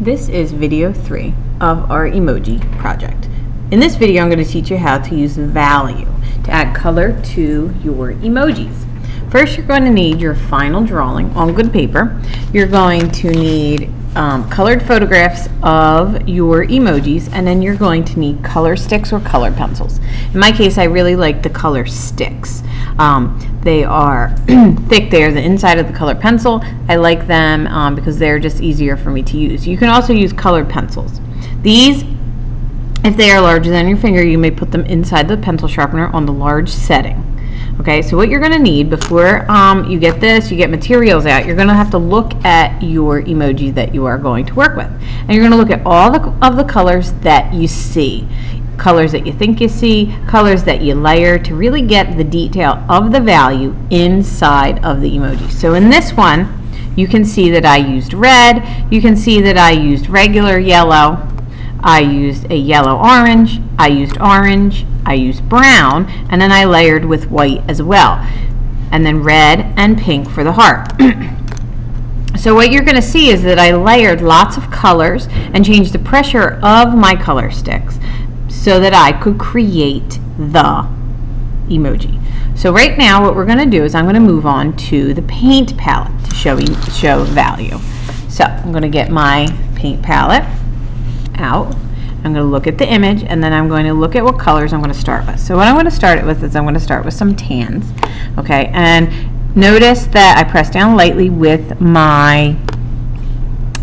This is video 3 of our emoji project. In this video I'm going to teach you how to use value to add color to your emojis. First you're going to need your final drawing on good paper. You're going to need colored photographs of your emojis, and then you're going to need color sticks or colored pencils. In my case I really like the color sticks. They are thick. They are the inside of the colored pencil. I like them because they're just easier for me to use. You can also use colored pencils. These, if they are larger than your finger, you may put them inside the pencil sharpener on the large setting. Okay, so what you're going to need before you get this, you get materials out, you're going to have to look at your emoji that you are going to work with. And you're going to look at all of the colors that you see. Colors that you think you see, colors that you layer to really get the detail of the value inside of the emoji. So in this one, you can see that I used red, you can see that I used regular yellow, I used a yellow orange, I used orange, I used brown, and then I layered with white as well. And then red and pink for the heart. So what you're going to see is that I layered lots of colors and changed the pressure of my color sticks so that I could create the emoji. So right now what we're going to do is I'm going to move on to the paint palette to show value. So I'm going to get my paint palette out. I'm going to look at the image, and then I'm going to look at what colors I'm going to start with. So what I'm going to start it with is I'm going to start with some tans. Okay, and notice that I press down lightly with my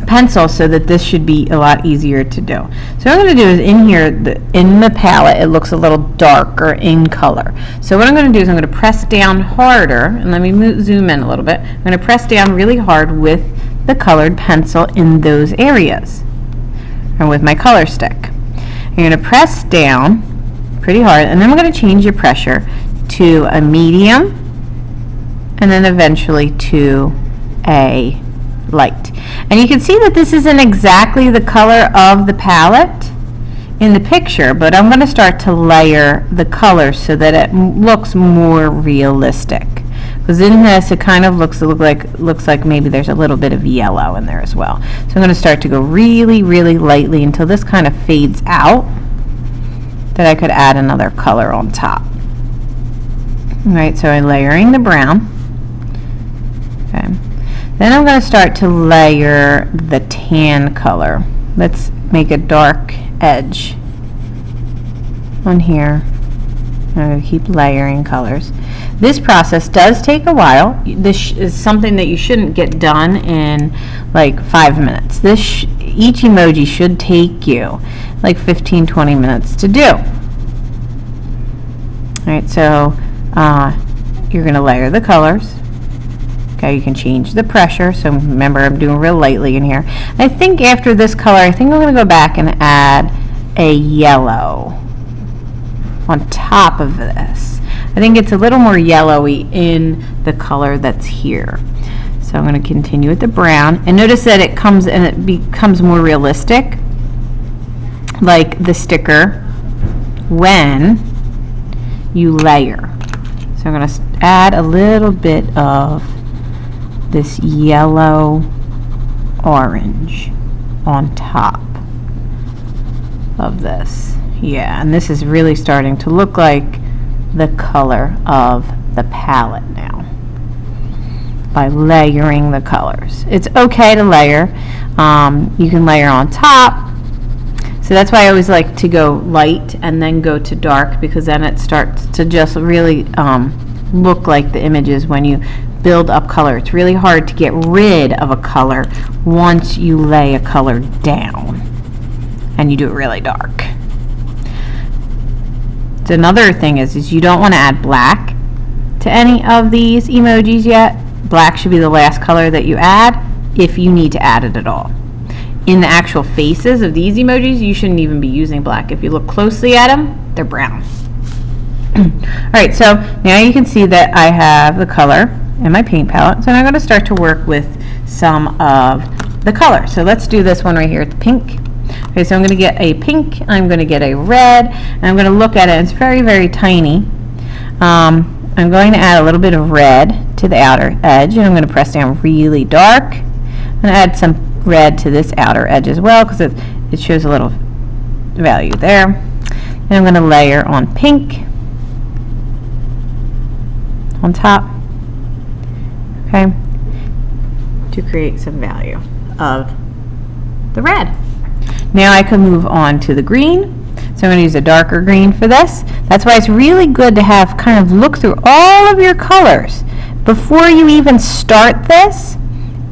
pencil so that this should be a lot easier to do. So what I'm going to do is in here, in the palette, it looks a little darker in color. So what I'm going to do is I'm going to press down harder, and let me zoom in a little bit. I'm going to press down really hard with the colored pencil in those areas, and with my color stick. You're going to press down pretty hard, and then we're going to change your pressure to a medium, and then eventually to a light. And you can see that this isn't exactly the color of the palette in the picture, but I'm going to start to layer the colors so that it looks more realistic. Because in this, it kind of looks like maybe there's a little bit of yellow in there as well. So I'm going to start to go really, really lightly until this kind of fades out, that I could add another color on top. All right, so I'm layering the brown. Okay. Then I'm going to start to layer the tan color. Let's make a dark edge on here. I'm going to keep layering colors. This process does take a while. This is something that you shouldn't get done in like 5 minutes. Each emoji should take you like 15-20 minutes to do. Alright, so you're going to layer the colors. Okay, you can change the pressure. So remember, I'm doing real lightly in here. I think after this color, I think I'm going to go back and add a yellow on top of this. I think it's a little more yellowy in the color that's here. So I'm going to continue with the brown, and notice that it comes and it becomes more realistic, like the sticker, when you layer. So I'm going to add a little bit of this yellow orange on top of this. Yeah, and this is really starting to look like the color of the palette now by layering the colors. It's okay to layer. You can layer on top. So that's why I always like to go light and then go to dark, because then it starts to just really look like the images when you build up color. It's really hard to get rid of a color once you lay a color down and you do it really dark. So another thing is you don't want to add black to any of these emojis yet. Black should be the last color that you add, if you need to add it at all. In the actual faces of these emojis, you shouldn't even be using black. If you look closely at them, they're brown. Alright, so now you can see that I have the color in my paint palette. So now I'm going to start to work with some of the color. So let's do this one right here, the pink. Okay, so I'm going to get a pink, I'm going to get a red, and I'm going to look at it. It's very, very tiny. I'm going to add a little bit of red to the outer edge, and I'm going to press down really dark and add some red to this outer edge as well because it shows a little value there. And I'm going to layer on pink on top, okay, to create some value of the red. Now I can move on to the green. So I'm going to use a darker green for this. That's why it's really good to have kind of look through all of your colors before you even start this.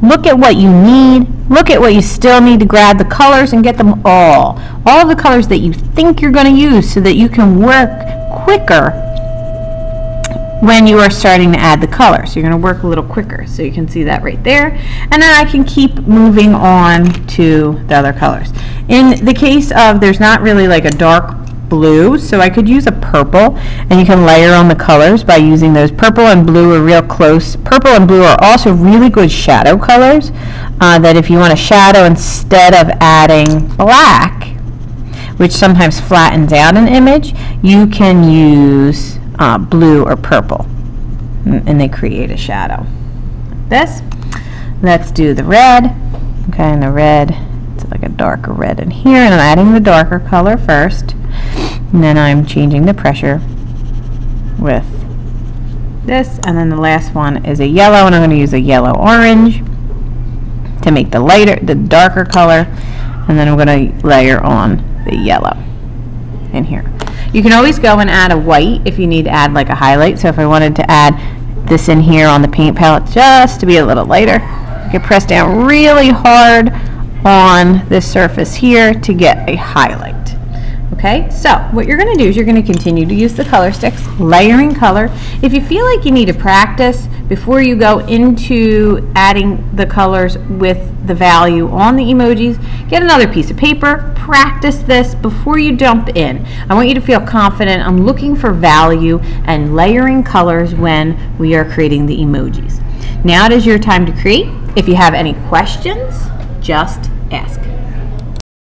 Look at what you need. Look at what you still need to grab the colors and get them all of the colors that you think you're going to use so that you can work quicker when you are starting to add the color. So you're going to work a little quicker. So you can see that right there. And then I can keep moving on to the other colors. In the case of, there's not really like a dark blue, so I could use a purple, and you can layer on the colors by using those. Purple and blue are real close. Purple and blue are also really good shadow colors, that if you want a shadow instead of adding black, which sometimes flattens out an image, you can use blue or purple, and they create a shadow like this. Let's do the red. Okay, and the red, it's like a darker red in here, and I'm adding the darker color first, and then I'm changing the pressure with this, and then the last one is a yellow, and I'm going to use a yellow orange to make the darker color, and then I'm going to layer on the yellow in here. You can always go and add a white if you need to add like a highlight. So if I wanted to add this in here on the paint palette just to be a little lighter, I could press down really hard on this surface here to get a highlight. Okay, so what you're going to do is you're going to continue to use the color sticks, layering color. If you feel like you need to practice before you go into adding the colors with the value on the emojis, get another piece of paper, practice this before you jump in. I want you to feel confident. I'm looking for value and layering colors when we are creating the emojis. Now it is your time to create. If you have any questions, just ask.